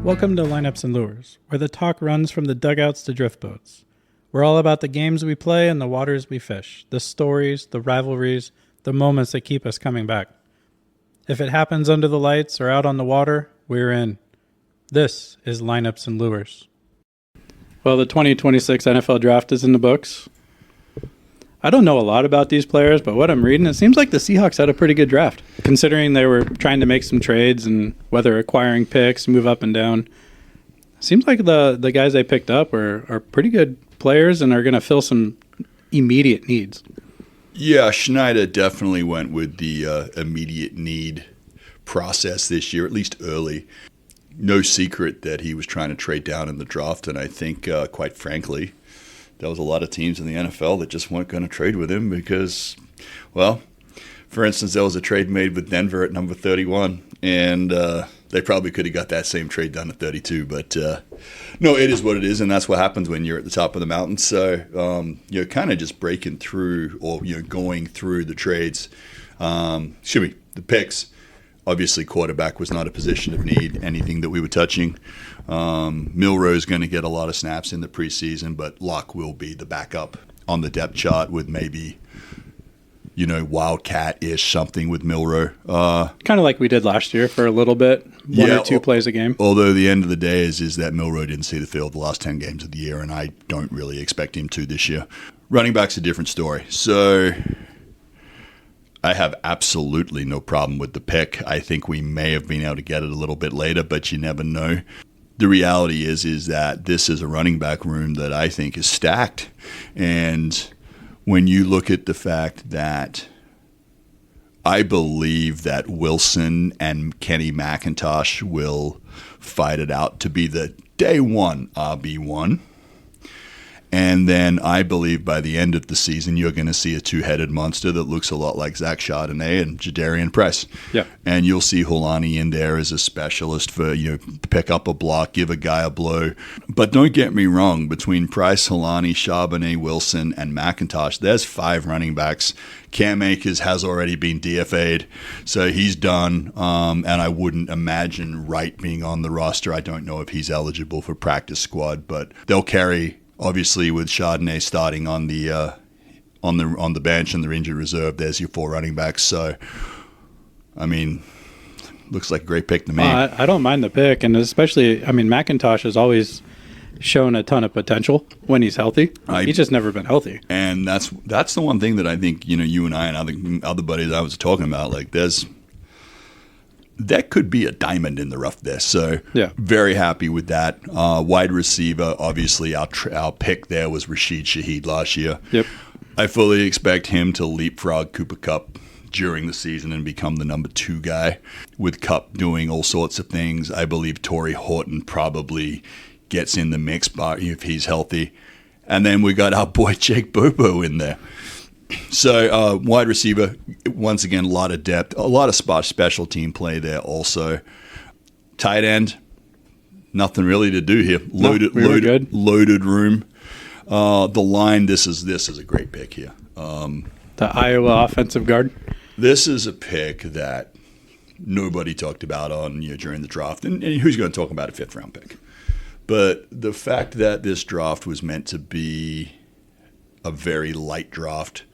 Welcome to Lineups and Lures, where the talk runs from the dugouts to drift boats. We're all about the games we play and the waters we fish, the stories, the rivalries, the moments that keep us coming back. If it happens under the lights or out on the water, we're in. This is Lineups and Lures. Well, the 2026 NFL Draft is in the books. I don't know a lot about these players, but what I'm reading, it seems like the Seahawks had a pretty good draft, considering they were trying to make some trades and whether acquiring picks, move up and down. Seems like the guys they picked up are pretty good players and are going to fill some immediate needs. Yeah, Schneider definitely went with the immediate need process this year, at least early. No secret that he was trying to trade down in the draft, and I think, quite frankly, there was a lot of teams in the NFL that just weren't going to trade with him because, well, for instance, there was a trade made with Denver at number 31, and they probably could have got that same trade done at 32. But, no, it is what it is, and that's what happens when you're at the top of the mountain. So you're kind of just breaking through or you're going through the trades. The picks. Obviously, quarterback was not a position of need, anything that we were touching. Milroe is going to get a lot of snaps in the preseason, but Locke will be the backup on the depth chart with maybe, Wildcat-ish something with Milroe. Kind of like we did last year for a little bit, one or two plays a game. Although the end of the day is that Milroe didn't see the field the last 10 games of the year, and I don't really expect him to this year. Running back's a different story. So I have absolutely no problem with the pick. I think we may have been able to get it a little bit later, but you never know. The reality is that this is a running back room that I think is stacked. And when you look at the fact that I believe that Wilson and Kenny McIntosh will fight it out to be the day one RB1. And then I believe by the end of the season, you're going to see a two-headed monster that looks a lot like Zach Charbonnet and Jadarian Price. Yeah. And you'll see Holani in there as a specialist for, pick up a block, give a guy a blow. But don't get me wrong, between Price, Holani, Charbonnet, Wilson, and McIntosh, there's 5 running backs. Cam Akers has already been DFA'd, so he's done. And I wouldn't imagine Wright being on the roster. I don't know if he's eligible for practice squad, but they'll carry. Obviously, with Chardonnay starting on the bench and the injured reserve, there's your 4 running backs. So, I mean, looks like a great pick to me. I don't mind the pick, and especially, McIntosh has always shown a ton of potential when he's healthy. He's just never been healthy, and that's the one thing that I think you and I and other buddies I was talking about. Like, that could be a diamond in the rough there. So yeah, very happy with that. Wide receiver, obviously our pick there was Rashid Shaheed last year. Yep. I fully expect him to leapfrog Cooper Kupp during the season and become the number 2 guy, with Kupp doing all sorts of things. I believe Torrey Horton probably gets in the mix if he's healthy. And then we got our boy Jake Bobo in there. So wide receiver, once again, a lot of depth, a lot of special team play there also. Tight end, nothing really to do here. Loaded room. The line, this is a great pick here. The Iowa offensive guard. This is a pick that nobody talked about during the draft, and who's going to talk about a 5th round pick? But the fact that this draft was meant to be a very light draft,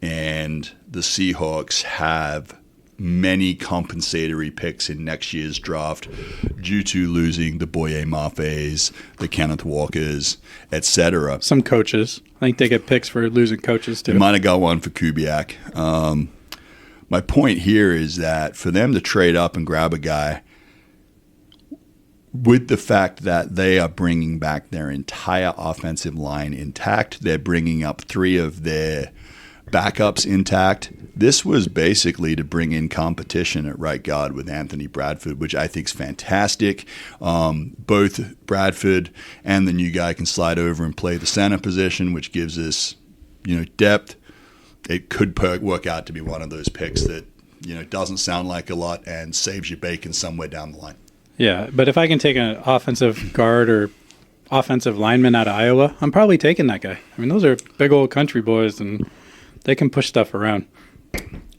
and the Seahawks have many compensatory picks in next year's draft due to losing the Boye Mafes, the Kenneth Walkers, etc. Some coaches. I think they get picks for losing coaches too. They might have got one for Kubiak. My point here is that for them to trade up and grab a guy, with the fact that they are bringing back their entire offensive line intact, they're bringing up 3 of their backups intact. This was basically to bring in competition at right guard with Anthony Bradford, which I think is fantastic. Both Bradford and the new guy can slide over and play the center position, which gives us, depth. It could work out to be one of those picks that, doesn't sound like a lot and saves you bacon somewhere down the line. Yeah, but if I can take an offensive guard or offensive lineman out of Iowa, I'm probably taking that guy. Those are big old country boys, and they can push stuff around.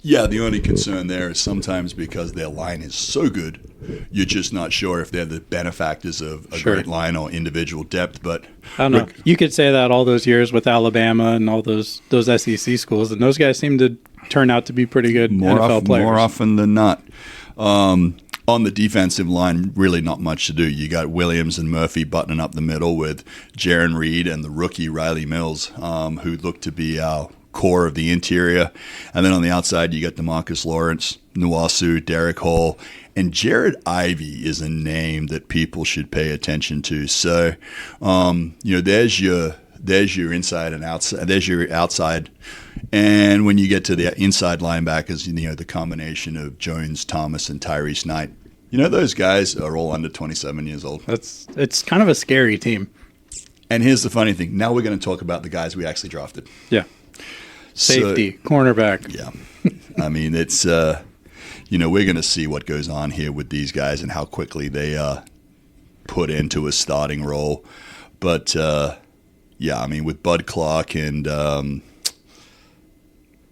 Yeah, the only concern there is sometimes because their line is so good, you're just not sure if they're the benefactors of a great line or individual depth. But I don't know. You could say that all those years with Alabama and all those SEC schools, and those guys seem to turn out to be pretty good NFL players. More often than not. On the defensive line, really not much to do. You got Williams and Murphy buttoning up the middle with Jaron Reed and the rookie Riley Mills, who look to be our core of the interior. And then on the outside, you got DeMarcus Lawrence, Nuwasu, Derek Hall, and Jared Ivey is a name that people should pay attention to. So, there's your inside and outside. There's your outside. And when you get to the inside linebackers, the combination of Jones, Thomas, and Tyrese Knight, those guys are all under 27 years old. It's kind of a scary team. And here's the funny thing. Now we're going to talk about the guys we actually drafted. Yeah. Safety, cornerback. Yeah. I mean, it's, we're going to see what goes on here with these guys and how quickly they put into a starting role. But, with Bud Clark and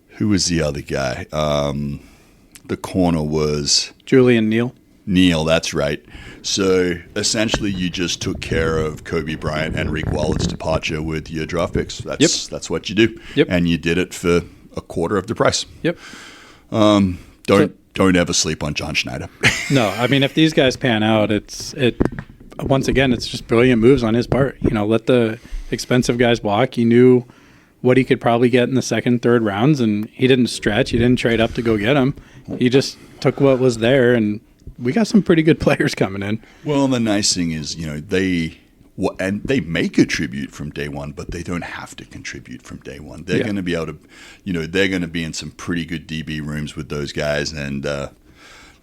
who was the other guy? The corner was Julian Neal. Neal, that's right. So essentially, you just took care of Kobe Bryant and Reek Wallett's departure with your draft picks. That's what you do. Yep. And you did it for a quarter of the price. Yep. Don't ever sleep on John Schneider. No, I mean, if these guys pan out, once again, it's just brilliant moves on his part. Let the expensive guys walk. He knew what he could probably get in the second, third rounds, and he didn't stretch. He didn't trade up to go get him. He just took what was there, and we got some pretty good players coming in. Well, the nice thing is, they may contribute from day one, but they don't have to contribute from day one. They're going to be able to, they're going to be in some pretty good DB rooms with those guys. And I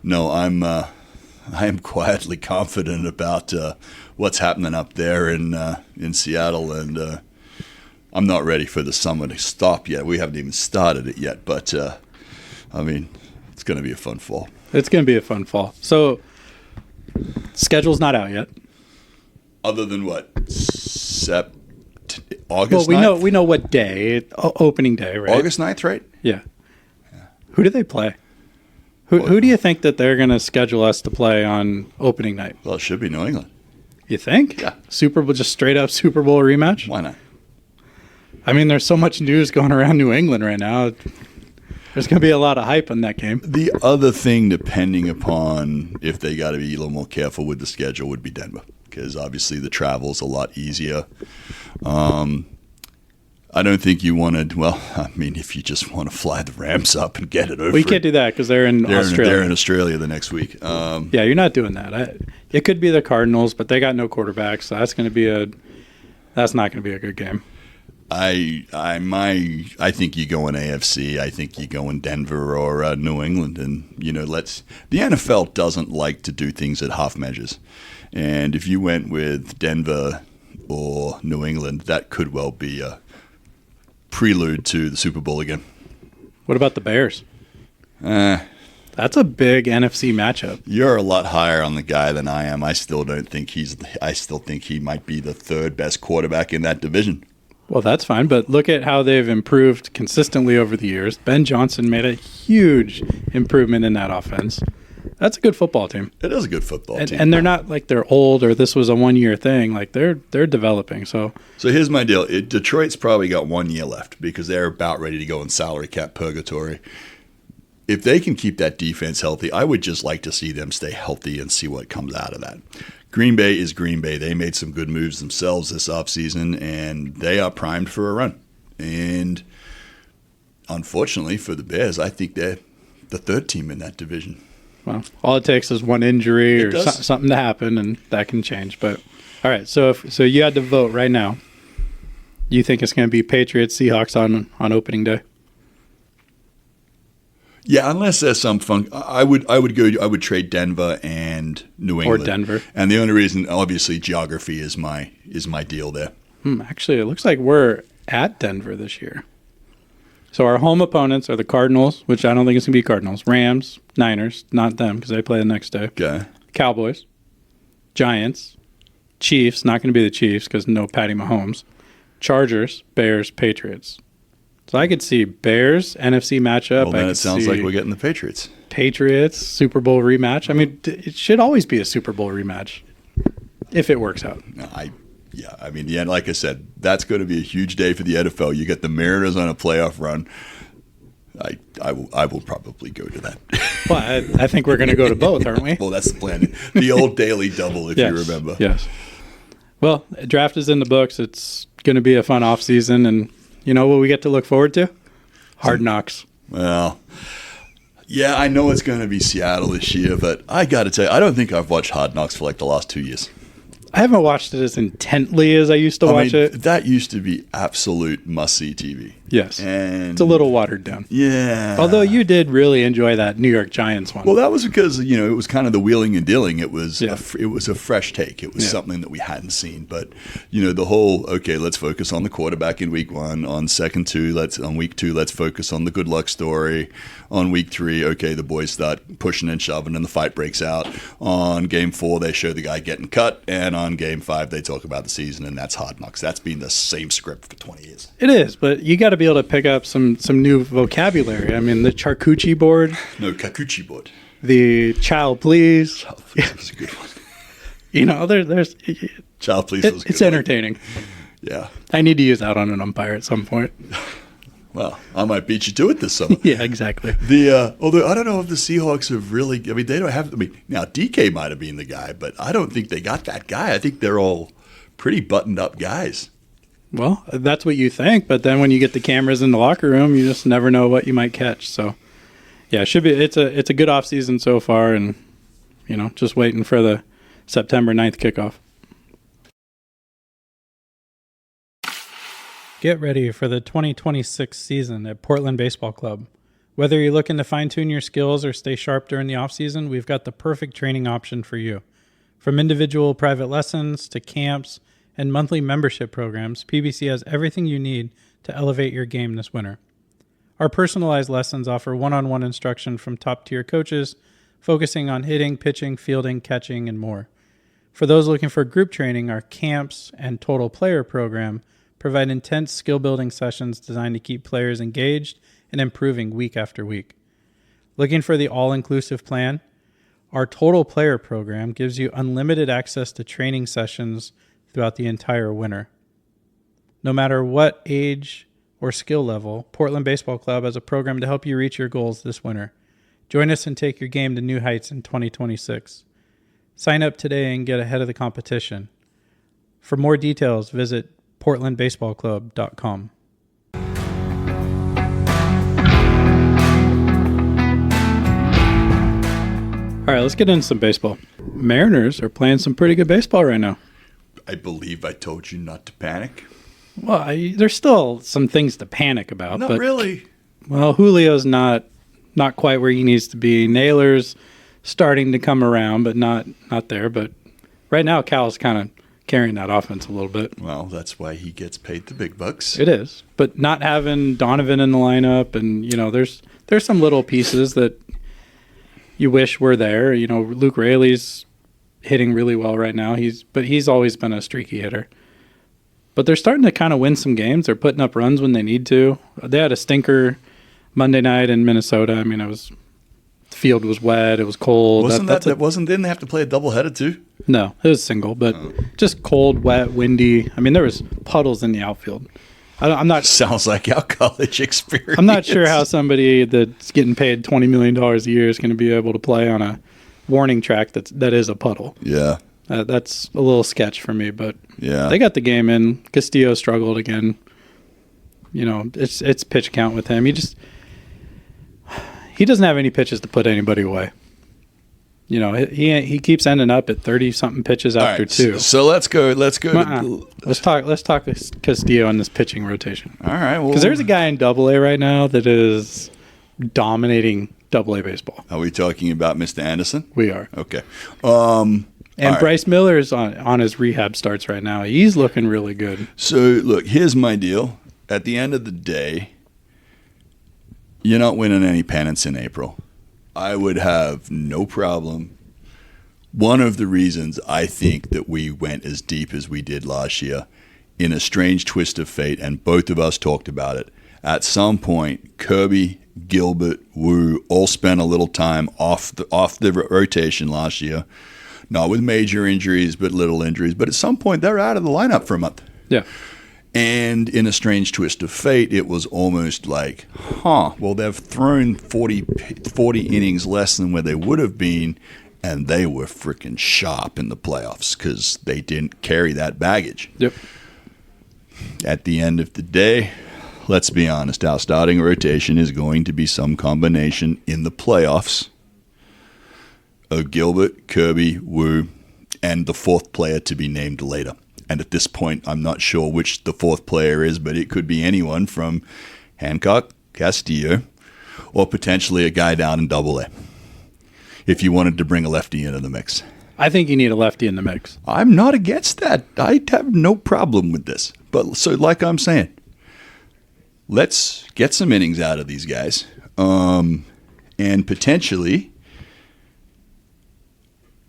am quietly confident about what's happening up there in Seattle, and I'm not ready for the summer to stop yet. We haven't even started it yet, but it's going to be a fun fall. It's going to be a fun fall. So, schedule's not out yet. Other than what? August 9th? Well, we know what day. Opening day, right? August 9th, right? Yeah. Who do they play? Who do you think that they're going to schedule us to play on opening night? Well, it should be New England. You think? Yeah. Super Bowl, just straight up Super Bowl rematch? Why not? I mean, there's so much news going around New England right now. There's going to be a lot of hype on that game. The other thing, depending upon if they got to be a little more careful with the schedule, would be Denver, because obviously the travel's a lot easier. I don't think you wanted. Well, I mean, if you just want to fly the Rams up and get it over, we can't do that because they're in Australia. They're in Australia the next week. Yeah, you're not doing that. It could be the Cardinals, but they got no quarterback, so that's not going to be a good game. I think you go in AFC. I think you go in Denver or New England, and the NFL doesn't like to do things at half measures. And if you went with Denver or New England, that could well be a prelude to the Super Bowl again. What about the Bears? That's a big NFC matchup. You're a lot higher on the guy than I am. I still think he might be the third best quarterback in that division. Well, that's fine, but look at how they've improved consistently over the years. Ben Johnson made a huge improvement in that offense. That's a good football team. It is a good football team. And they're not like they're old or this was a one-year thing. Like they're developing. So here's my deal. Detroit's probably got 1 year left because they're about ready to go in salary cap purgatory. If they can keep that defense healthy, I would just like to see them stay healthy and see what comes out of that. Green Bay is Green Bay. They made some good moves themselves this offseason, and they are primed for a run. And unfortunately for the Bears, I think they're the third team in that division. Well, all it takes is one injury or something to happen, and that can change. But all right, so you had to vote right now. You think it's going to be Patriots Seahawks on opening day? Yeah, unless there's some fun. I would trade Denver and New England. Or Denver. And the only reason, obviously, geography is my deal there. Actually, it looks like we're at Denver this year. So our home opponents are the Cardinals, which I don't think it's going to be Cardinals. Rams, Niners, not them because they play the next day. Okay. Cowboys, Giants, Chiefs, not going to be the Chiefs because no Patty Mahomes. Chargers, Bears, Patriots. So I could see Bears, NFC matchup. Well, then it sounds like we're getting the Patriots. Patriots, Super Bowl rematch. I mean, it should always be a Super Bowl rematch if it works out. Like I said, that's going to be a huge day for the NFL. You get the Mariners on a playoff run. I will probably go to that. Well, I think we're going to go to both, aren't we? Well, that's the plan. The old daily double, if you remember. Yes. Well, draft is in the books. It's going to be a fun off season, and you know what we get to look forward to? Hard Knocks. Well, yeah, I know it's going to be Seattle this year, but I got to tell you, I don't think I've watched Hard Knocks for like the last 2 years. I haven't watched it as intently as I used to watch it. That used to be absolute must-see TV. Yes. And it's a little watered down. Yeah. Although you did really enjoy that New York Giants one. Well, that was because, it was kind of the wheeling and dealing. It was Yeah. it was a fresh take. It was something that we hadn't seen. But, the whole, okay, let's focus on the quarterback in week 1. On week 2, let's focus on the good luck story. On week 3, okay, the boys start pushing and shoving and the fight breaks out. On game 4, they show the guy getting cut. And on game 5, they talk about the season, and that's Hard Knocks. That's been the same script for 20 years. It is, but you got to be able to pick up some new vocabulary. I mean, the charcuterie board. No, Kakuchi board. The child please. Child please was a good one. There's Child please was a good one. It's entertaining. Yeah. I need to use that on an umpire at some point. Well, I might beat you to it this summer. Yeah, exactly. Although I don't know if the Seahawks have really. I mean, they don't have. Now DK might have been the guy, but I don't think they got that guy. I think they're all pretty buttoned up guys. Well, that's what you think, but then when you get the cameras in the locker room, you just never know what you might catch. So, yeah, it should be. It's a good off season so far, and just waiting for the September 9th kickoff. Get ready for the 2026 season at Portland Baseball Club. Whether you're looking to fine-tune your skills or stay sharp during the off-season, we've got the perfect training option for you. From individual private lessons to camps and monthly membership programs, PBC has everything you need to elevate your game this winter. Our personalized lessons offer one-on-one instruction from top-tier coaches, focusing on hitting, pitching, fielding, catching, and more. For those looking for group training, our camps and total player program provide intense skill-building sessions designed to keep players engaged and improving week after week. Looking for the all-inclusive plan? Our total player program gives you unlimited access to training sessions throughout the entire winter. No matter what age or skill level, Portland Baseball Club has a program to help you reach your goals this winter. Join us and take your game to new heights in 2026. Sign up today and get ahead of the competition. For more details, visit portlandbaseballclub.com. All right, let's get into some baseball. Mariners are playing some pretty good baseball right now. I believe I told you not to panic. Well, there's still some things to panic about. Not really. Well, Julio's not quite where he needs to be. Naylor's starting to come around, but not there. But right now, Cal's kind of carrying that offense a little bit. Well, that's why he gets paid the big bucks. It is. But not having Donovan in the lineup, and, there's some little pieces that you wish were there. Luke Raley's hitting really well right now. He's always been a streaky hitter. But they're starting to kind of win some games. They're putting up runs when they need to. They had a stinker Monday night in Minnesota. I mean, the field was wet. It was cold. Didn't they have to play a doubleheader too? No, it was single, but just cold, wet, windy. I mean, there was puddles in the outfield. I'm not. Sounds like our college experience. I'm not sure how somebody that's getting paid $20 million a year is going to be able to play on a warning track that is a puddle. Yeah. That's a little sketch for me, but yeah, they got the game in. Castillo struggled again. It's pitch count with him. He doesn't have any pitches to put anybody away. He keeps ending up at 30-something pitches after two. So let's go. Let's talk Castillo in this pitching rotation. All right. Well, because there's a guy in Double-A right now that is dominating Double-A baseball. Are we talking about Mr. Anderson? We are. Okay. And Bryce Miller is on his rehab starts right now. He's looking really good. So, look, here's my deal. At the end of the day, you're not winning any pennants in April. I would have no problem. One of the reasons I think that we went as deep as we did last year, in a strange twist of fate, and both of us talked about it, at some point, Kirby, Gilbert, Wu all spent a little time off the rotation last year. Not with major injuries, but little injuries. But at some point, they're out of the lineup for a month. Yeah. And in a strange twist of fate, it was almost like, well, they've thrown 40 innings less than where they would have been, and they were freaking sharp in the playoffs because they didn't carry that baggage. Yep. At the end of the day, let's be honest, our starting rotation is going to be some combination in the playoffs of Gilbert, Kirby, Wu, and the fourth player to be named later. And at this point, I'm not sure which the fourth player is, but it could be anyone from Hancock, Castillo, or potentially a guy down in Double-A, if you wanted to bring a lefty into the mix. I think you need a lefty in the mix. I'm not against that. I have no problem with this. But so like I'm saying, let's get some innings out of these guys. And potentially,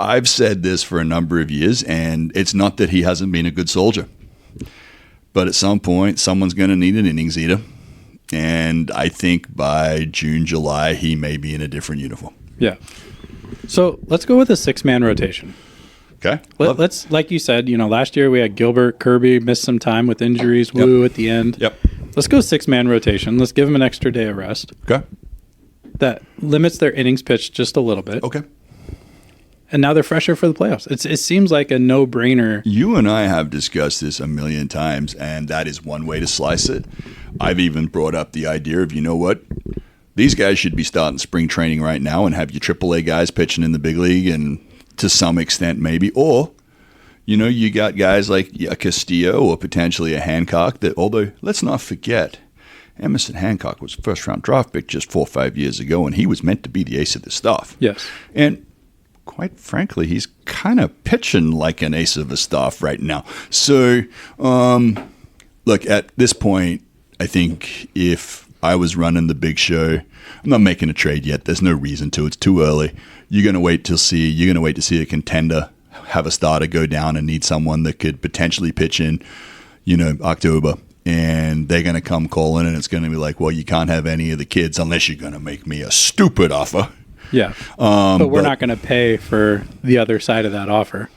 I've said this for a number of years, and it's not that he hasn't been a good soldier. But at some point, someone's going to need an innings eater. And I think by June, July, he may be in a different uniform. Yeah. So let's go with a 6-man rotation. Okay. Let's, like you said, last year we had Gilbert, Kirby, missed some time with injuries, Wu at the end. Yep. Let's go 6-man rotation. Let's give them an extra day of rest. Okay. That limits their innings pitched just a little bit. Okay. And now they're fresher for the playoffs. It seems like a no-brainer. You and I have discussed this a million times, and that is one way to slice it. I've even brought up the idea of, you know what? These guys should be starting spring training right now and have your AAA guys pitching in the big league, and to some extent maybe. Or, you got guys like a Castillo or potentially a Hancock that, although let's not forget, Emerson Hancock was a first-round draft pick just 4 or 5 years ago, and he was meant to be the ace of the staff. Yes. And quite frankly, he's kind of pitching like an ace of a staff right now. So, look, at this point, I think if I was running the big show, I'm not making a trade yet. There's no reason to. It's too early. You're going to wait to see a contender have a starter go down and need someone that could potentially pitch in, October. And they're going to come calling, and it's going to be like, well, you can't have any of the kids unless you're going to make me a stupid offer. Yeah. But we're not going to pay for the other side of that offer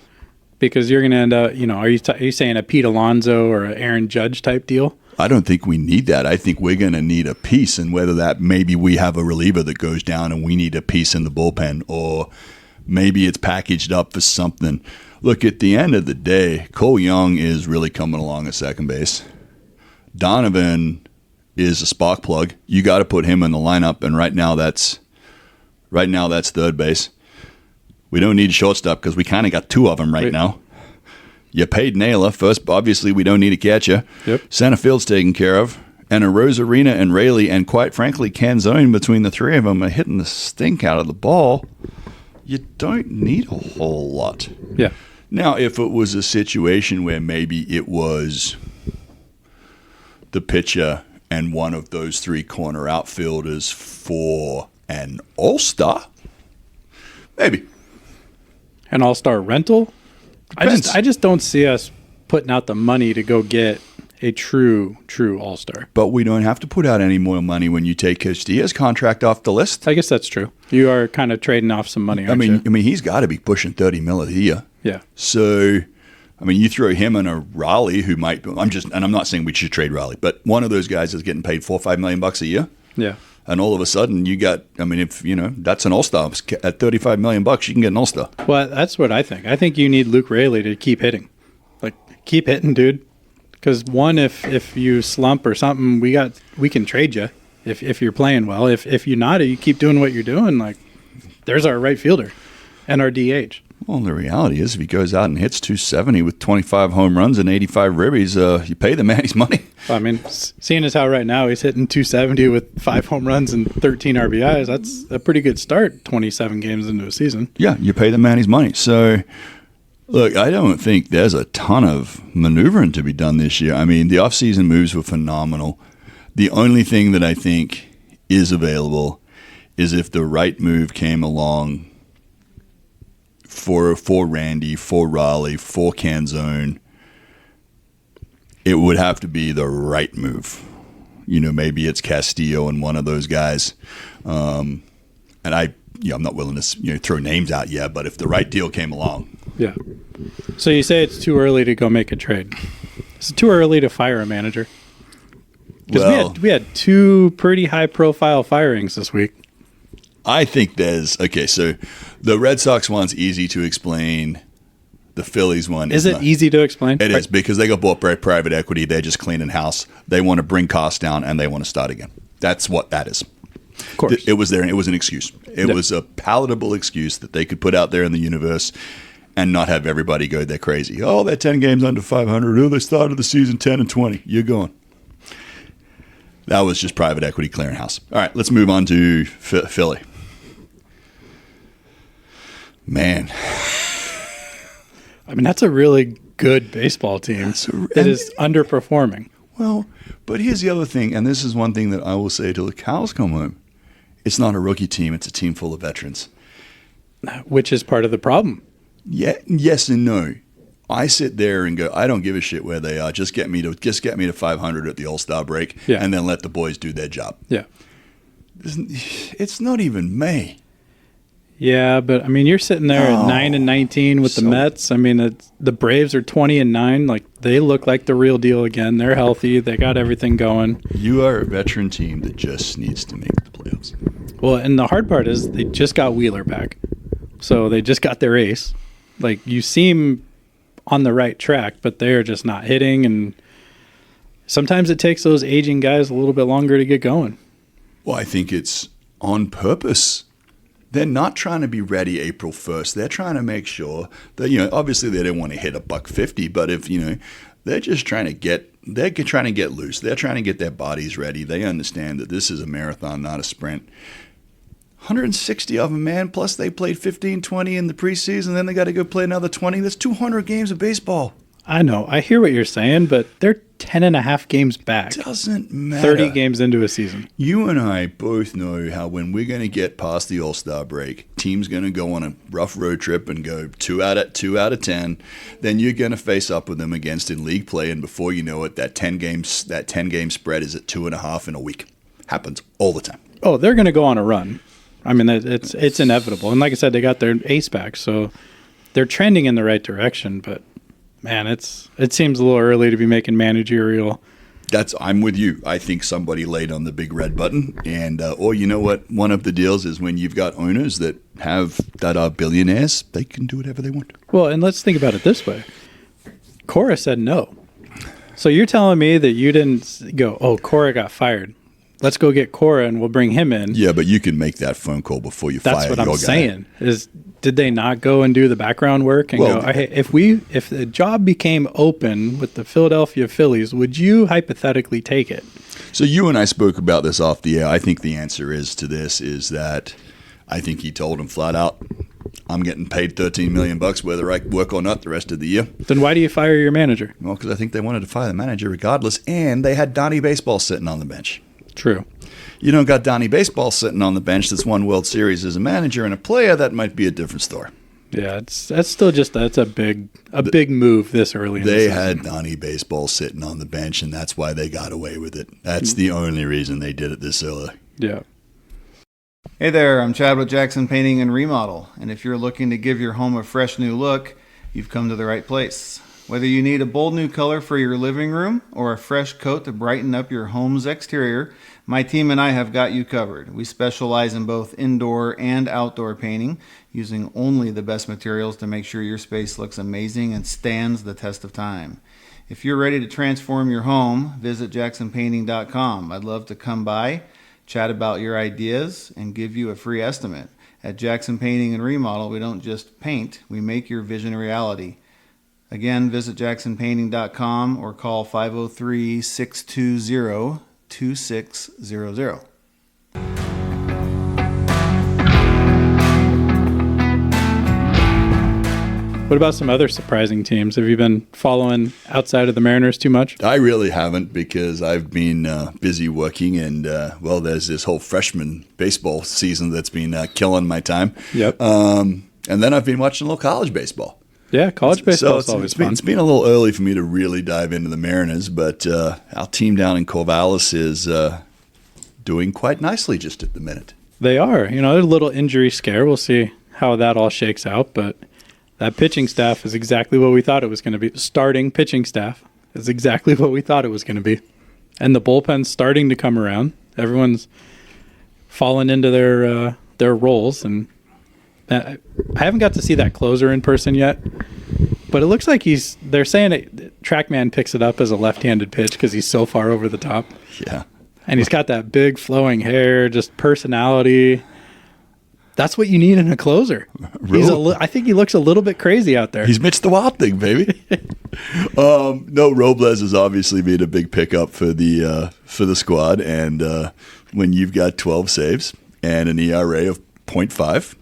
because you're going to end up, are you saying a Pete Alonso or an Aaron Judge type deal? I don't think we need that. I think we're going to need a piece, and whether that maybe we have a reliever that goes down and we need a piece in the bullpen, or maybe it's packaged up for something. Look, at the end of the day, Cole Young is really coming along at second base. Donovan is a spark plug. You got to put him in the lineup, and right now that's third base. We don't need a shortstop because we kind of got two of them right now. You paid Naylor first. Obviously, we don't need a catcher. Yep. Center field's taken care of. And a Rosarina and Rayleigh, and quite frankly, Canzone, between the three of them, are hitting the stink out of the ball. You don't need a whole lot. Yeah. Now, if it was a situation where maybe it was the pitcher and one of those three corner outfielders for an all-star, maybe. An all-star rental? Depends. I just don't see us putting out the money to go get a true all-star. But we don't have to put out any more money when you take Castillo's contract off the list. I guess that's true. You are kind of trading off some money, aren't you? I mean, he's got to be pushing $30 million a year. Yeah. So, you throw him in a Raleigh who might. I'm not saying we should trade Raleigh, but one of those guys is getting paid $4 or $5 million a year. Yeah. And all of a sudden, you got. If that's an all-star at $35 million, you can get an all-star. Well, that's what I think. I think you need Luke Rayleigh to keep hitting. Like, keep hitting, dude. Because one, if you slump or something, we can trade you if you're playing well. If you're not, you keep doing what you're doing. Like, there's our right fielder and our DH. Well, the reality is, if he goes out and hits 270 with 25 home runs and 85 ribbies, you pay the man his money. Seeing as how right now he's hitting 270 with 5 home runs and 13 RBIs, that's a pretty good start 27 games into a season. Yeah, you pay the man his money. So, look, I don't think there's a ton of maneuvering to be done this year. The offseason moves were phenomenal. The only thing that I think is available is if the right move came along for Randy, for Raleigh, for Canzone, it would have to be the right move. maybe it's Castillo and one of those guys. And I'm not willing to throw names out yet, but if the right deal came along. Yeah. So you say it's too early to go make a trade. It's too early to fire a manager. Because we had two pretty high-profile firings this week. I think so the Red Sox one's easy to explain. The Phillies one is it easy to explain? It is, because they got bought by private equity. They're just cleaning house. They want to bring costs down, and they want to start again. That's what that is. Of course. It was there, and it was an excuse. It was a palatable excuse that they could put out there in the universe and not have everybody go, they're crazy. Oh, they're 10 games under 500. Oh, they started the season 10-20. You're going. That was just private equity clearinghouse. All right, let's move on to Philly. Man. I mean, that's a really good baseball team that is underperforming. Well, but here's the other thing, and this is one thing that I will say till the cows come home. It's not a rookie team. It's a team full of veterans. Which is part of the problem. Yeah, yes and no. I sit there and go, I don't give a shit where they are. Just get me to 500 at the All-Star break, and then let the boys do their job. Yeah. It's not even May. Yeah, but I mean, you're sitting there at 9-19 with the Mets. I mean, the Braves are 20-9. Like, they look like the real deal again. They're healthy. They got everything going. You are a veteran team that just needs to make the playoffs. Well, and the hard part is they just got Wheeler back, so they just got their ace. Like, you seem on the right track, but they're just not hitting, and sometimes it takes those aging guys a little bit longer to get going. Well, I think it's on purpose. They're not trying to be ready April 1st. They're trying to make sure that, obviously they don't want to hit $150, but if, they're just trying to get loose. They're trying to get their bodies ready. They understand that this is a marathon, not a sprint. 160 of them, man, plus they played 15, 20 in the preseason, then they got to go play another 20. That's 200 games of baseball. I know. I hear what you're saying, but they're 10.5 games back. Doesn't matter. 30 games into a season. You and I both know how when we're going to get past the All-Star break, team's going to go on a rough road trip and go 2 out of 10. Then you're going to face up with them against in league play, and before you know it, that 10 game spread is at 2.5 in a week. Happens all the time. Oh, they're going to go on a run. I mean, it's inevitable. And like I said, they got their ace back, so they're trending in the right direction, but man, it seems a little early to be making managerial. I'm with you. I think somebody laid on the big red button, and or you know what? One of the deals is when you've got owners that are billionaires, they can do whatever they want. Well, and let's think about it this way: Cora said no. So you're telling me that you didn't go, oh, Cora got fired. Let's go get Cora and we'll bring him in. Yeah, but you can make that phone call before you fire your guy. That's what I'm saying. Did they not go and do the background work and go, hey, if the job became open with the Philadelphia Phillies, would you hypothetically take it? So you and I spoke about this off the air. I think the answer is that I think he told him flat out, I'm getting paid $13 million whether I work or not the rest of the year. Then why do you fire your manager? Well, because I think they wanted to fire the manager regardless, and they had Donnie Baseball sitting on the bench. True. You don't got Donnie Baseball sitting on the bench that's won World Series as a manager and a player. That might be a different story. Yeah, that's a big move this early in the season. They had Donnie Baseball sitting on the bench, and that's why they got away with it. That's the only reason they did it this early. Yeah. Hey there, I'm Chad with Jackson Painting and Remodel, and if you're looking to give your home a fresh new look, you've come to the right place. Whether you need a bold new color for your living room or a fresh coat to brighten up your home's exterior, my team and I have got you covered. We specialize in both indoor and outdoor painting, using only the best materials to make sure your space looks amazing and stands the test of time. If you're ready to transform your home, visit jacksonpainting.com. I'd love to come by, chat about your ideas, and give you a free estimate. At Jackson Painting and Remodel, we don't just paint, we make your vision a reality. Again, visit jacksonpainting.com or call 503-620-2600. What about some other surprising teams? Have you been following outside of the Mariners too much? I really haven't because I've been busy working and, there's this whole freshman baseball season that's been killing my time. Yep. And then I've been watching a little college baseball. Yeah, college baseball is So always fun. it's been a little early for me to really dive into the Mariners, but our team down in Corvallis is doing quite nicely just at the minute. They are. There's a little injury scare. We'll see how that all shakes out, but that pitching staff is exactly what we thought it was going to be. Starting pitching staff is exactly what we thought it was going to be. And the bullpen's starting to come around. Everyone's fallen into their roles, and I haven't got to see that closer in person yet, but it looks like they're saying TrackMan picks it up as a left-handed pitch because he's so far over the top. Yeah. And he's got that big flowing hair, just personality. That's what you need in a closer. Really? I think he looks a little bit crazy out there. He's Mitch the Wild Thing, baby. No, Robles has obviously been a big pickup for the squad, and when you've got 12 saves and an ERA of 0.5,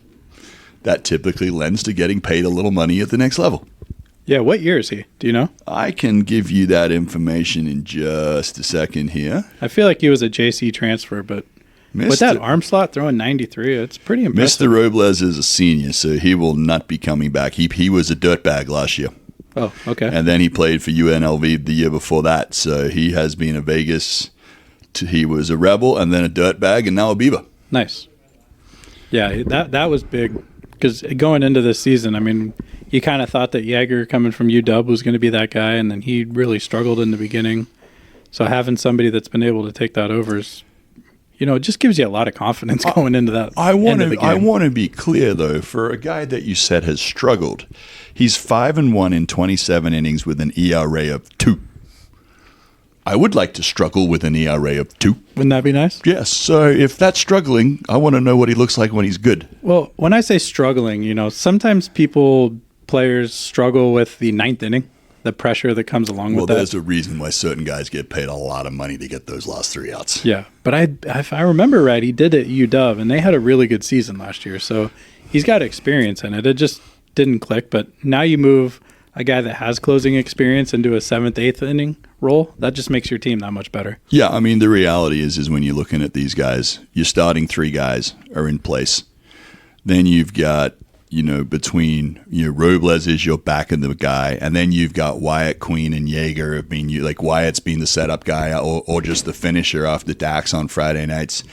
that typically lends to getting paid a little money at the next level. Yeah, what year is he? Do you know? I can give you that information in just a second here. I feel like he was a JC transfer, but with that arm slot throwing 93, it's pretty impressive. Mr. Robles is a senior, so he will not be coming back. He was a dirtbag last year. Oh, okay. And then he played for UNLV the year before that, so he has been a Vegas. He was a Rebel and then a dirtbag and now a Beaver. Nice. Yeah, that was big because going into this season, I mean, you kind of thought that Jaeger coming from UW was going to be that guy, and then he really struggled in the beginning. So having somebody that's been able to take that over is, it just gives you a lot of confidence going into that. I want to be clear though, for a guy that you said has struggled, he's 5-1 in 27 innings with an ERA of 2. I would like to struggle with an ERA of 2. Wouldn't that be nice? Yes. So if that's struggling, I want to know what he looks like when he's good. Well, when I say struggling, sometimes players struggle with the ninth inning, the pressure that comes along with that. Well, there's a reason why certain guys get paid a lot of money to get those last 3 outs. Yeah, but if I remember right, he did it at UW, and they had a really good season last year. So he's got experience in it. It just didn't click. But now you move a guy that has closing experience into a 7th, 8th inning role, that just makes your team that much better. Yeah, I mean, the reality is when you're looking at these guys, your starting 3 guys are in place. Then you've got, between Robles is your back of the guy, and then you've got Wyatt, Queen, and Jaeger. I mean, Wyatt's being the setup guy or just the finisher after Dax on Friday nights.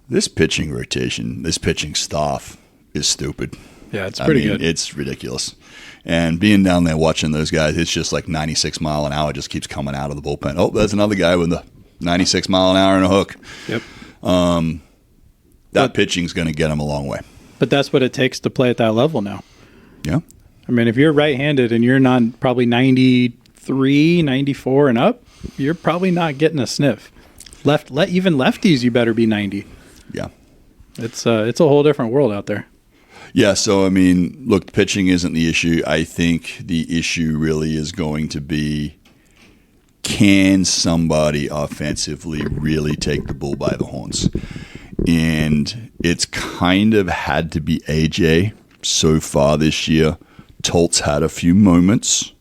This pitching rotation, this pitching staff is stupid. Yeah, it's pretty good. It's ridiculous. And being down there watching those guys, it's just like 96 mile an hour just keeps coming out of the bullpen. Oh, there's another guy with a 96 mile an hour and a hook. Yep. That pitching's going to get him a long way. But that's what it takes to play at that level now. Yeah. I mean, if you're right-handed and you're not probably 93, 94 and up, you're probably not getting a sniff. Even lefties, you better be 90. Yeah. It's a whole different world out there. Yeah, so, I mean, look, pitching isn't the issue. I think the issue really is going to be, can somebody offensively really take the bull by the horns? And it's kind of had to be AJ so far this year. Toltz had a few moments.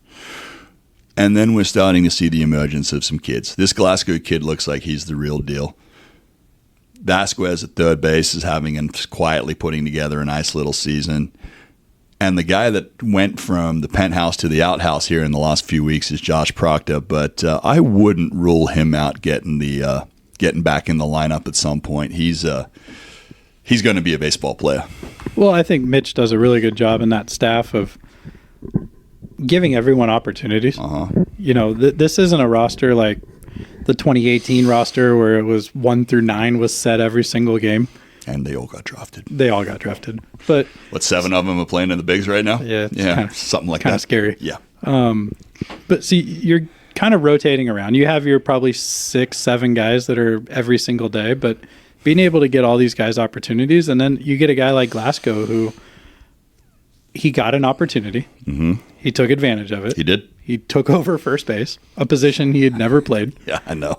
And then we're starting to see the emergence of some kids. This Glasgow kid looks like he's the real deal. Vasquez at third base is having and quietly putting together a nice little season. And the guy that went from the penthouse to the outhouse here in the last few weeks is Josh Proctor. But I wouldn't rule him out getting back in the lineup at some point. He's going to be a baseball player. Well, I think Mitch does a really good job in that staff of giving everyone opportunities. This isn't a roster like the 2018 roster where it was 1 through 9 was set every single game. And they all got drafted. But 7 of them are playing in the bigs right now? Yeah. Something like that. Kind of scary. Yeah. But see, you're kind of rotating around. You have your probably 6, 7 guys that are every single day, but being able to get all these guys opportunities, and then you get a guy like Glasgow who he got an opportunity. Mm-hmm. He took advantage of it. He did. He took over first base, a position he had never played. Yeah, I know.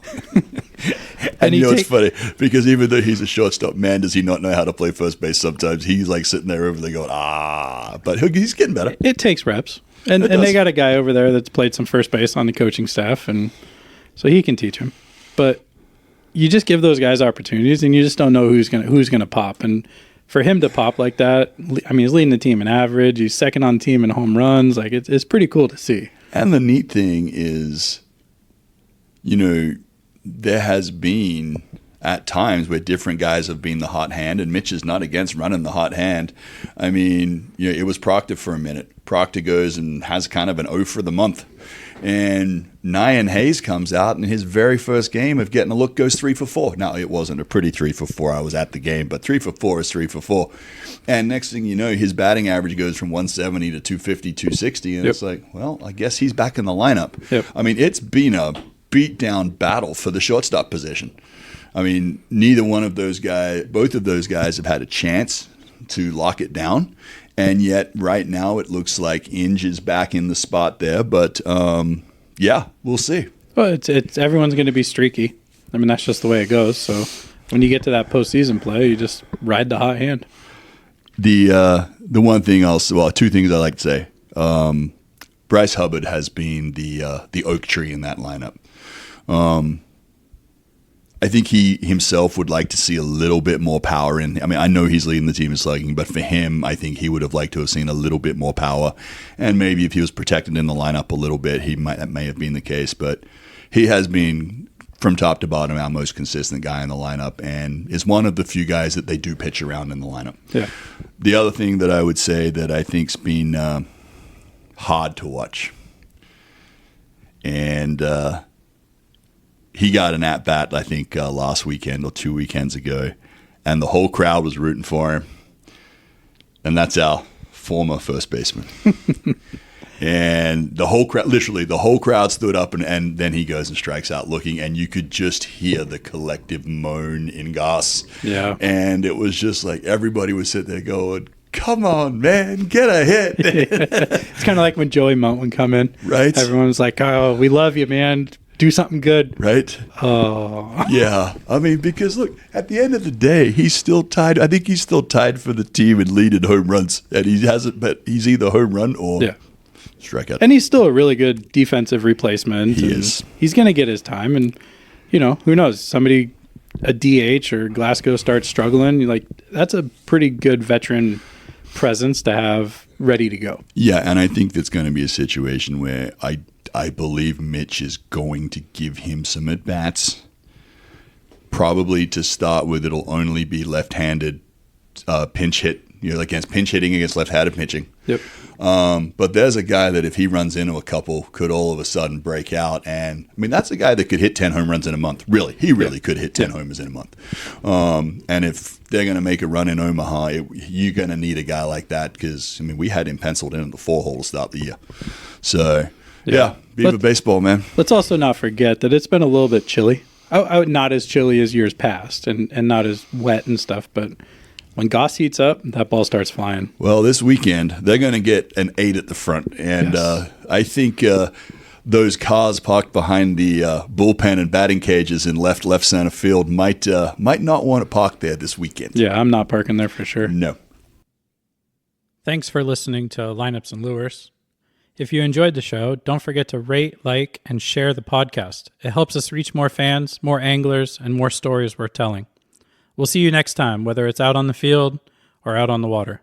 and it's funny because even though he's a shortstop, man, does he not know how to play first base sometimes. He's like sitting there over there going, but he's getting better. It takes reps. And they got a guy over there that's played some first base on the coaching staff, and so he can teach him. But you just give those guys opportunities, and you just don't know who's gonna pop. And for him to pop like that, I mean, he's leading the team in average. He's second on team in home runs. Like, it's pretty cool to see. And the neat thing is, there has been at times where different guys have been the hot hand, and Mitch is not against running the hot hand. I mean, it was Proctor for a minute. Proctor goes and has kind of an O for the month. And Nyan Hayes comes out, and his very first game of getting a look goes 3 for 4. Now, it wasn't a pretty 3 for 4. I was at the game, but 3 for 4 is 3 for 4. And next thing you know, his batting average goes from 170 to 250, 260. And It's like, well, I guess he's back in the lineup. Yep. I mean, it's been a beat-down battle for the shortstop position. I mean, neither one of those guys, both of those guys have had a chance to lock it down. And yet, right now, it looks like Inge is back in the spot there. But, yeah, we'll see. Well, it's everyone's going to be streaky. I mean, that's just the way it goes. So when you get to that postseason play, you just ride the hot hand. The one thing two things I like to say. Bryce Hubbard has been the oak tree in that lineup. I think he himself would like to see a little bit more power in. I mean, I know he's leading the team in slugging, but for him, I think he would have liked to have seen a little bit more power. And maybe if he was protected in the lineup a little bit, that may have been the case. But he has been, from top to bottom, our most consistent guy in the lineup, and is one of the few guys that they do pitch around in the lineup. Yeah. The other thing that I would say that I think's been hard to watch, and he got an at-bat, I think, last weekend or 2 weekends ago, and the whole crowd was rooting for him. And that's our former first baseman. And the whole crowd, literally, the whole crowd stood up, and then he goes and strikes out looking, and you could just hear the collective moan in Goss. Yeah. And it was just like everybody was sitting there going, come on, man, get a hit. It's kind of like when Joey Munt would come in. Right. Everyone was like, oh, we love you, man. Do something good. Right? Oh. Yeah. I mean, because look, at the end of the day, he's still tied. I think he's still tied for the team in lead in home runs. And he hasn't, but he's either home run or strikeout. And he's still a really good defensive replacement. He is. He's going to get his time. And, who knows? Somebody, a DH or Glasgow starts struggling. That's a pretty good veteran presence to have ready to go. Yeah. And I think that's going to be a situation where I believe Mitch is going to give him some at-bats. Probably to start with, it'll only be left-handed pinch hit, against pinch hitting against left-handed pitching. Yep. But there's a guy that if he runs into a couple, could all of a sudden break out. And, I mean, that's a guy that could hit 10 home runs in a month. Really. He really could hit 10 homers in a month. And if they're going to make a run in Omaha, you're going to need a guy like that because, I mean, we had him penciled in the 4-hole to start the year. So... yeah, Beaver baseball, man. Let's also not forget that it's been a little bit chilly. Not as chilly as years past and not as wet and stuff, but when Goss heats up, that ball starts flying. Well, this weekend, they're going to get an 8 at the front. And yes. I think those cars parked behind the bullpen and batting cages in left center field might not want to park there this weekend. Yeah, I'm not parking there for sure. No. Thanks for listening to Lineups and Lures. If you enjoyed the show, don't forget to rate, like, and share the podcast. It helps us reach more fans, more anglers, and more stories worth telling. We'll see you next time, whether it's out on the field or out on the water.